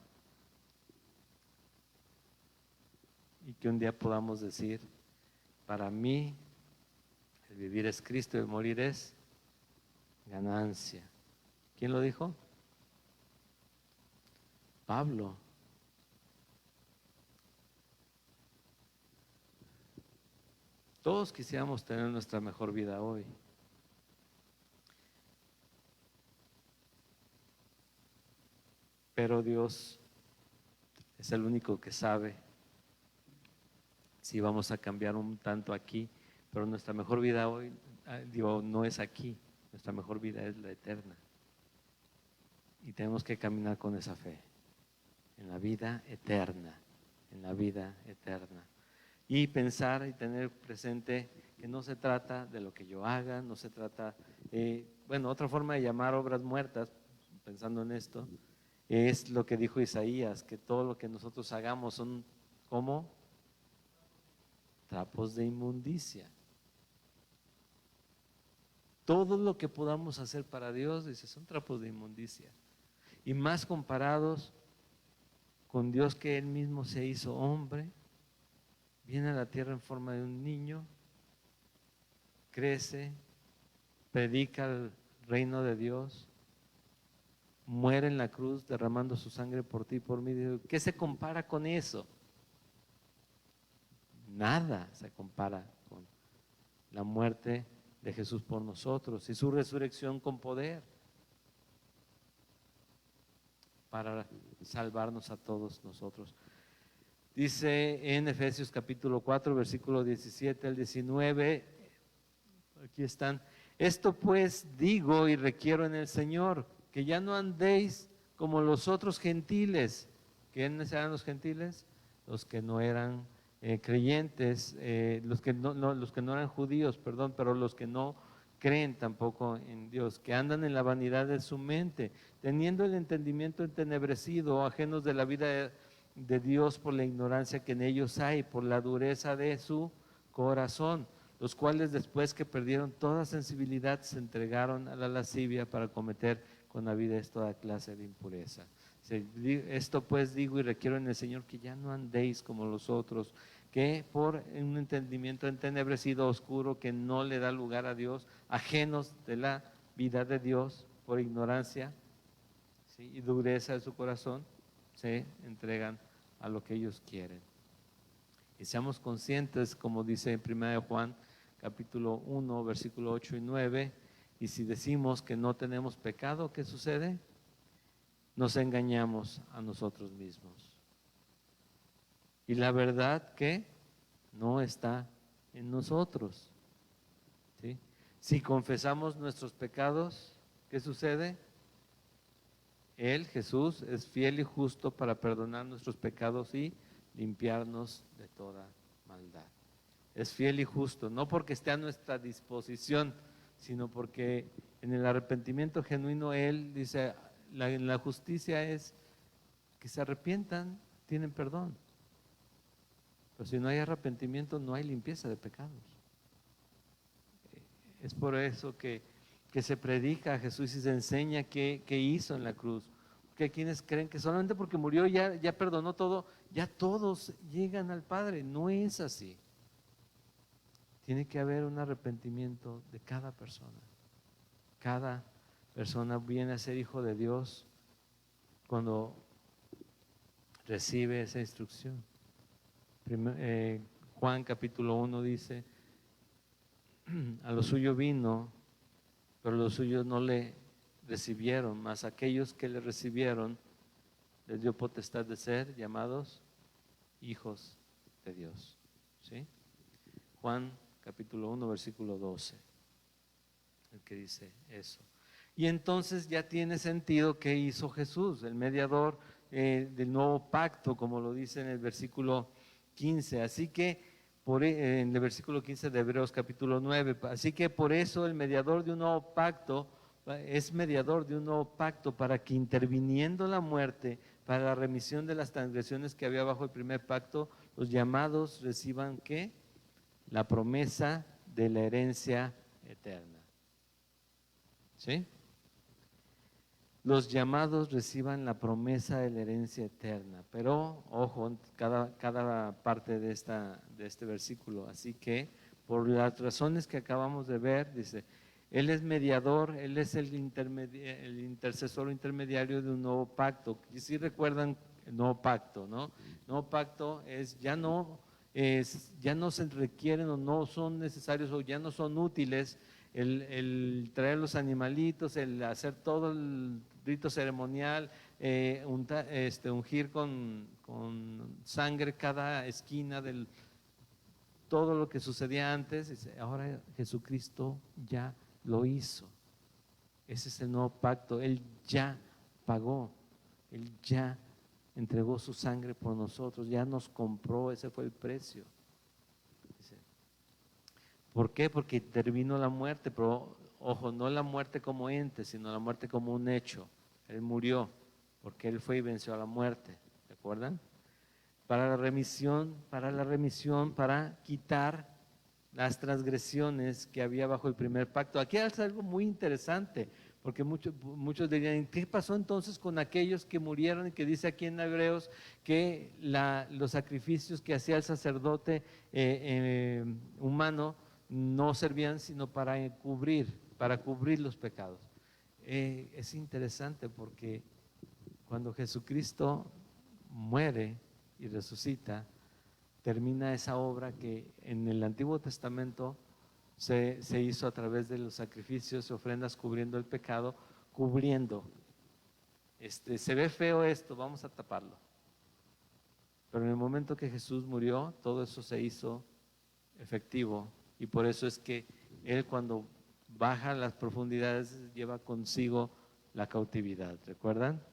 Y que un día podamos decir, para mí, el vivir es Cristo y el morir es ganancia. ¿Quién lo dijo? Pablo. Todos quisiéramos tener nuestra mejor vida hoy. Pero Dios es el único que sabe si vamos a cambiar un tanto aquí. Pero nuestra mejor vida hoy, digo, no es aquí. Nuestra mejor vida es la eterna. Y tenemos que caminar con esa fe. En la vida eterna. En la vida eterna. Y pensar y tener presente que no se trata de lo que yo haga, no se trata, bueno, otra forma de llamar obras muertas, pensando en esto, es lo que dijo Isaías, que todo lo que nosotros hagamos son como trapos de inmundicia. Todo lo que podamos hacer para Dios, dice, son trapos de inmundicia. Y más comparados con Dios, que Él mismo se hizo hombre, viene a la tierra en forma de un niño, crece, predica el reino de Dios, muere en la cruz derramando su sangre por ti y por mí. ¿Qué se compara con eso? Nada se compara con la muerte de Jesús por nosotros y su resurrección con poder para salvarnos a todos nosotros. Dice en Efesios capítulo 4, versículo 17 al 19, aquí están, esto pues digo y requiero en el Señor, que ya no andéis como los otros gentiles. ¿Quiénes eran los gentiles? Los que no eran creyentes, los que no eran judíos, perdón, pero los que no creen tampoco en Dios, que andan en la vanidad de su mente, teniendo el entendimiento entenebrecido, ajenos de la vida de Dios por la ignorancia que en ellos hay, por la dureza de su corazón, los cuales después que perdieron toda sensibilidad se entregaron a la lascivia para cometer con avidez toda clase de impureza. Esto pues digo y requiero en el Señor que ya no andéis como los otros, que por un entendimiento entenebrecido, oscuro, que no le da lugar a Dios, ajenos de la vida de Dios, por ignorancia, ¿sí?, y dureza de su corazón, se entregan a lo que ellos quieren. Y seamos conscientes, como dice en 1 Juan capítulo 1, versículo 8 y 9, y si decimos que no tenemos pecado, ¿qué sucede? Nos engañamos a nosotros mismos. Y la verdad que no está en nosotros. ¿Sí? Si confesamos nuestros pecados, ¿qué sucede? Él, Jesús, es fiel y justo para perdonar nuestros pecados y limpiarnos de toda maldad. Es fiel y justo, no porque esté a nuestra disposición, sino porque en el arrepentimiento genuino Él dice, la justicia es que se arrepientan, tienen perdón. Pero si no hay arrepentimiento, no hay limpieza de pecados. Es por eso que se predica a Jesús y se enseña qué hizo en la cruz. Porque hay quienes creen que solamente porque murió ya perdonó todo, ya todos llegan al Padre. No es así. Tiene que haber un arrepentimiento de cada persona. Cada persona viene a ser hijo de Dios cuando recibe esa instrucción. Juan capítulo 1 dice, a lo suyo vino, pero los suyos no le recibieron, mas aquellos que le recibieron les dio potestad de ser llamados hijos de Dios. ¿Sí? Juan capítulo 1, versículo 12, el que dice eso. Y entonces ya tiene sentido qué hizo Jesús, el mediador del nuevo pacto, como lo dice en el versículo 15. Así que, en el versículo 15 de Hebreos capítulo 9, así que por eso el mediador de un nuevo pacto es mediador de un nuevo pacto para que interviniendo la muerte, para la remisión de las transgresiones que había bajo el primer pacto, los llamados reciban ¿qué? La promesa de la herencia eterna. ¿Sí? Los llamados reciban la promesa de la herencia eterna. Pero, ojo, cada parte de este versículo. Así que, por las razones que acabamos de ver, dice, Él es mediador, Él es el intercesor intermediario de un nuevo pacto. Y si recuerdan el nuevo pacto, ¿no? El nuevo pacto es ya no se requieren o no son necesarios o ya no son útiles el traer los animalitos, el hacer todo el rito ceremonial, ungir con sangre cada esquina del todo lo que sucedía antes. Ahora Jesucristo ya lo hizo. Ese es el nuevo pacto. Él ya pagó, Él ya entregó su sangre por nosotros, ya nos compró, ese fue el precio. ¿Por qué? Porque intervino la muerte, pero ojo, no la muerte como ente, sino la muerte como un hecho. Él murió porque Él fue y venció a la muerte, ¿recuerdan? Para la remisión, para quitar las transgresiones que había bajo el primer pacto. Aquí es algo muy interesante, porque muchos dirían, ¿qué pasó entonces con aquellos que murieron? Y que dice aquí en Hebreos que los sacrificios que hacía el sacerdote humano no servían sino para cubrir los pecados. Es interesante porque cuando Jesucristo muere y resucita, termina esa obra que en el Antiguo Testamento se hizo a través de los sacrificios y ofrendas cubriendo el pecado, cubriendo. Se ve feo esto, vamos a taparlo. Pero en el momento que Jesús murió, todo eso se hizo efectivo, y por eso es que Él, cuando baja a las profundidades, lleva consigo la cautividad, ¿recuerdan?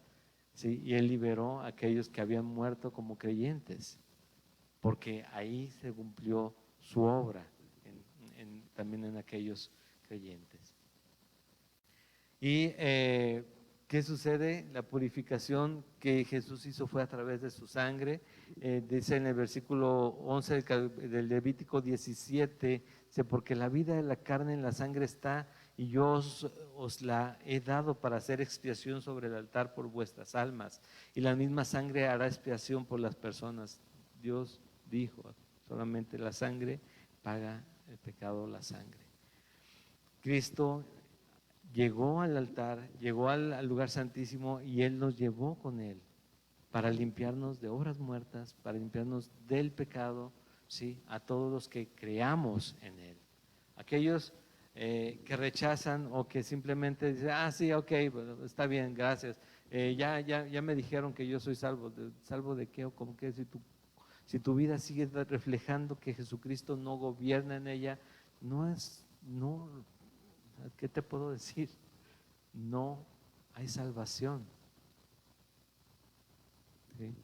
Sí, y Él liberó a aquellos que habían muerto como creyentes, porque ahí se cumplió su obra, también en aquellos creyentes. Y ¿qué sucede? La purificación que Jesús hizo fue a través de su sangre. Dice en el versículo 11 del Levítico 17, dice, porque la vida de la carne en la sangre está, y yo os la he dado para hacer expiación sobre el altar por vuestras almas, y la misma sangre hará expiación por las personas. Dios dijo, solamente la sangre paga el pecado, la sangre. Cristo llegó al altar, llegó al lugar santísimo, y Él nos llevó con Él para limpiarnos de obras muertas, para limpiarnos del pecado, ¿sí? A todos los que creamos en Él. Aquellos que rechazan o que simplemente dicen, sí, ok, bueno, está bien, gracias. Ya me dijeron que yo soy salvo. ¿Salvo de qué o cómo que? Si tu vida sigue reflejando que Jesucristo no gobierna en ella, ¿qué te puedo decir? No hay salvación. ¿Sí?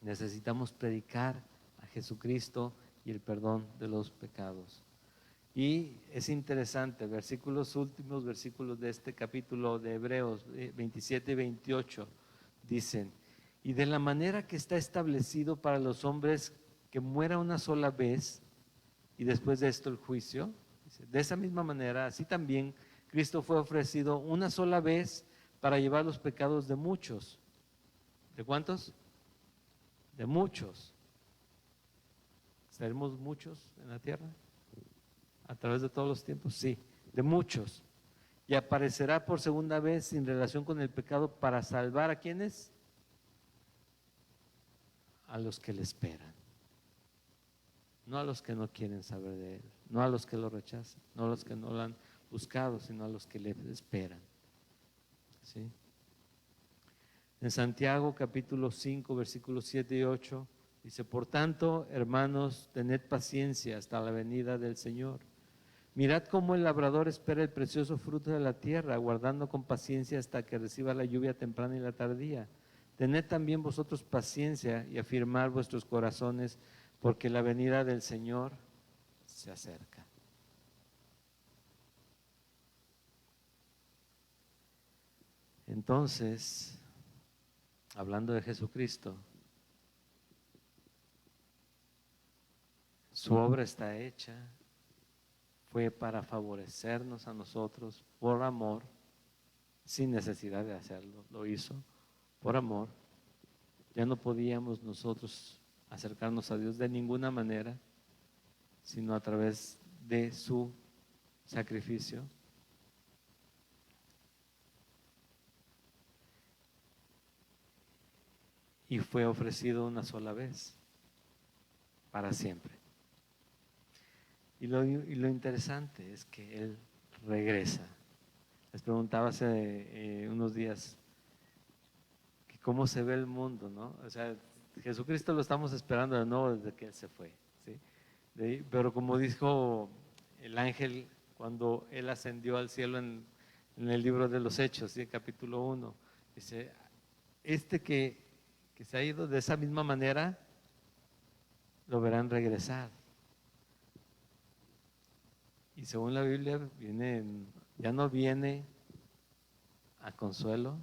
Necesitamos predicar a Jesucristo y el perdón de los pecados. Y es interesante, últimos versículos de este capítulo de Hebreos 27 y 28 dicen, y de la manera que está establecido para los hombres que muera una sola vez y después de esto el juicio, de esa misma manera, así también Cristo fue ofrecido una sola vez para llevar los pecados de muchos. ¿De cuántos? De muchos. ¿Seremos muchos en la tierra? ¿A través de todos los tiempos? Sí, de muchos. Y aparecerá por segunda vez en relación con el pecado para salvar a quienes? A los que le esperan. No a los que no quieren saber de Él, no a los que lo rechazan, no a los que no lo han buscado, sino a los que le esperan. ¿Sí? En Santiago capítulo 5, versículos 7 y 8, dice, por tanto, hermanos, tened paciencia hasta la venida del Señor. Mirad cómo el labrador espera el precioso fruto de la tierra, aguardando con paciencia hasta que reciba la lluvia temprana y la tardía. Tened también vosotros paciencia y afirmad vuestros corazones, porque la venida del Señor se acerca. Entonces, hablando de Jesucristo, su obra está hecha, fue para favorecernos a nosotros por amor, sin necesidad de hacerlo, lo hizo por amor. Ya no podíamos nosotros acercarnos a Dios de ninguna manera, sino a través de su sacrificio. Y fue ofrecido una sola vez, para siempre. Y lo interesante es que Él regresa. Les preguntaba hace unos días que cómo se ve el mundo, ¿no? O sea, Jesucristo lo estamos esperando de nuevo desde que Él se fue, ¿sí? Pero como dijo el ángel cuando Él ascendió al cielo en el libro de los Hechos, ¿sí? Capítulo 1, dice, que se ha ido de esa misma manera, lo verán regresar. Y según la Biblia, ya no viene a consuelo,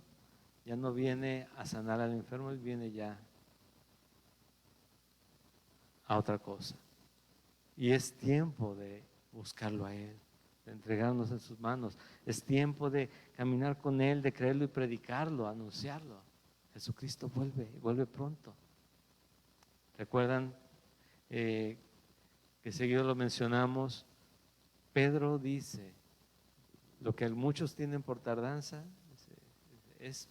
ya no viene a sanar al enfermo, Él viene ya a otra cosa. Y es tiempo de buscarlo a Él, de entregarnos en sus manos. Es tiempo de caminar con Él, de creerlo y predicarlo, anunciarlo. Jesucristo vuelve pronto. ¿Recuerdan que seguido lo mencionamos? Pedro dice, lo que muchos tienen por tardanza es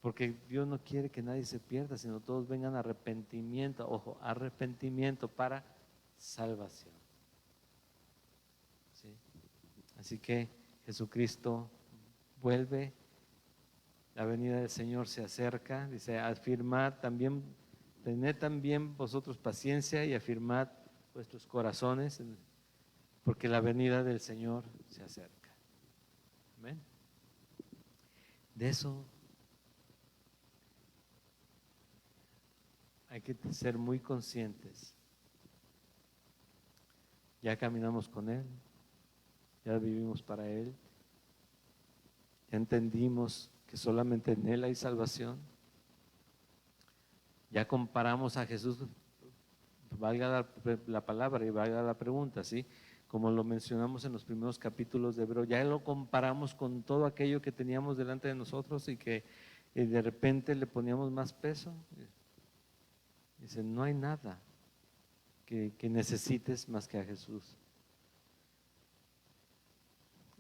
porque Dios no quiere que nadie se pierda, sino todos vengan a arrepentimiento, ojo, arrepentimiento para salvación. ¿Sí? Así que Jesucristo vuelve, la venida del Señor se acerca, dice, afirmad también, tened también vosotros paciencia y afirmad vuestros corazones, porque la venida del Señor se acerca. Amén. De eso hay que ser muy conscientes. Ya caminamos con Él, ya vivimos para Él, ya entendimos que solamente en Él hay salvación. Ya comparamos a Jesús, valga la palabra y valga la pregunta, ¿sí? Como lo mencionamos en los primeros capítulos de Hebreo, ya lo comparamos con todo aquello que teníamos delante de nosotros y que de repente le poníamos más peso. Dice, no hay nada que necesites más que a Jesús.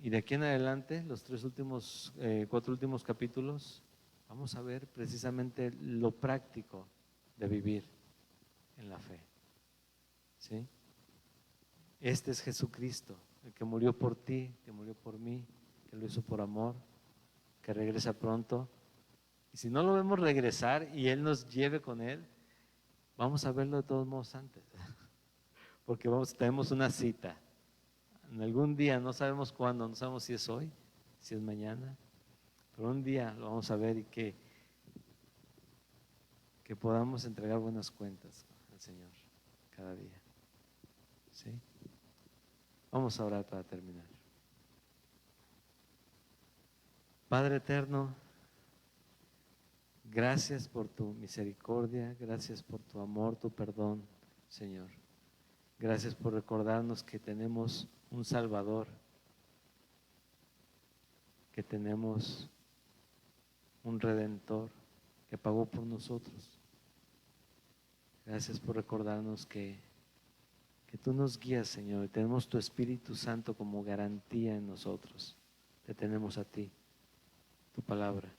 Y de aquí en adelante, los 4 últimos capítulos, vamos a ver precisamente lo práctico de vivir en la fe. ¿Sí? Este es Jesucristo, el que murió por ti, que murió por mí, que lo hizo por amor, que regresa pronto. Y si no lo vemos regresar y Él nos lleve con Él, vamos a verlo de todos modos antes, porque tenemos una cita. En algún día, no sabemos cuándo, no sabemos si es hoy, si es mañana, pero un día lo vamos a ver y que podamos entregar buenas cuentas al Señor cada día. ¿Sí? Vamos a orar para terminar. Padre eterno, gracias por tu misericordia, gracias por tu amor, tu perdón, Señor. Gracias por recordarnos que tenemos un Salvador, que tenemos un Redentor que pagó por nosotros. Gracias por recordarnos que tú nos guías, Señor, y tenemos tu Espíritu Santo como garantía en nosotros. Te tenemos a ti, tu palabra.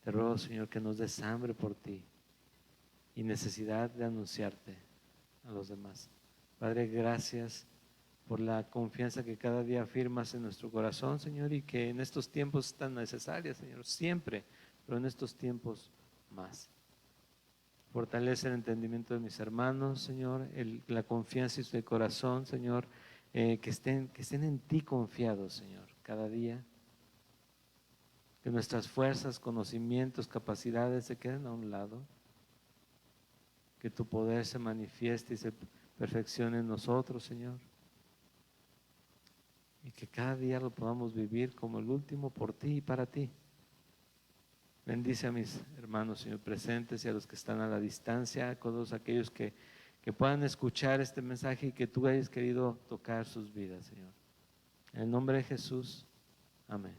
Te ruego, Señor, que nos des hambre por ti y necesidad de anunciarte a los demás. Padre, gracias por la confianza que cada día afirmas en nuestro corazón, Señor, y que en estos tiempos tan necesarios, Señor, siempre, pero en estos tiempos más. Fortalece el entendimiento de mis hermanos, Señor, la confianza en su corazón, Señor, que estén en ti confiados, Señor, cada día. Que nuestras fuerzas, conocimientos, capacidades se queden a un lado. Que tu poder se manifieste y se perfeccione en nosotros, Señor. Y que cada día lo podamos vivir como el último por ti y para ti. Bendice a mis hermanos, Señor, presentes y a los que están a la distancia, a todos aquellos que puedan escuchar este mensaje y que tú hayas querido tocar sus vidas, Señor. En el nombre de Jesús, amén.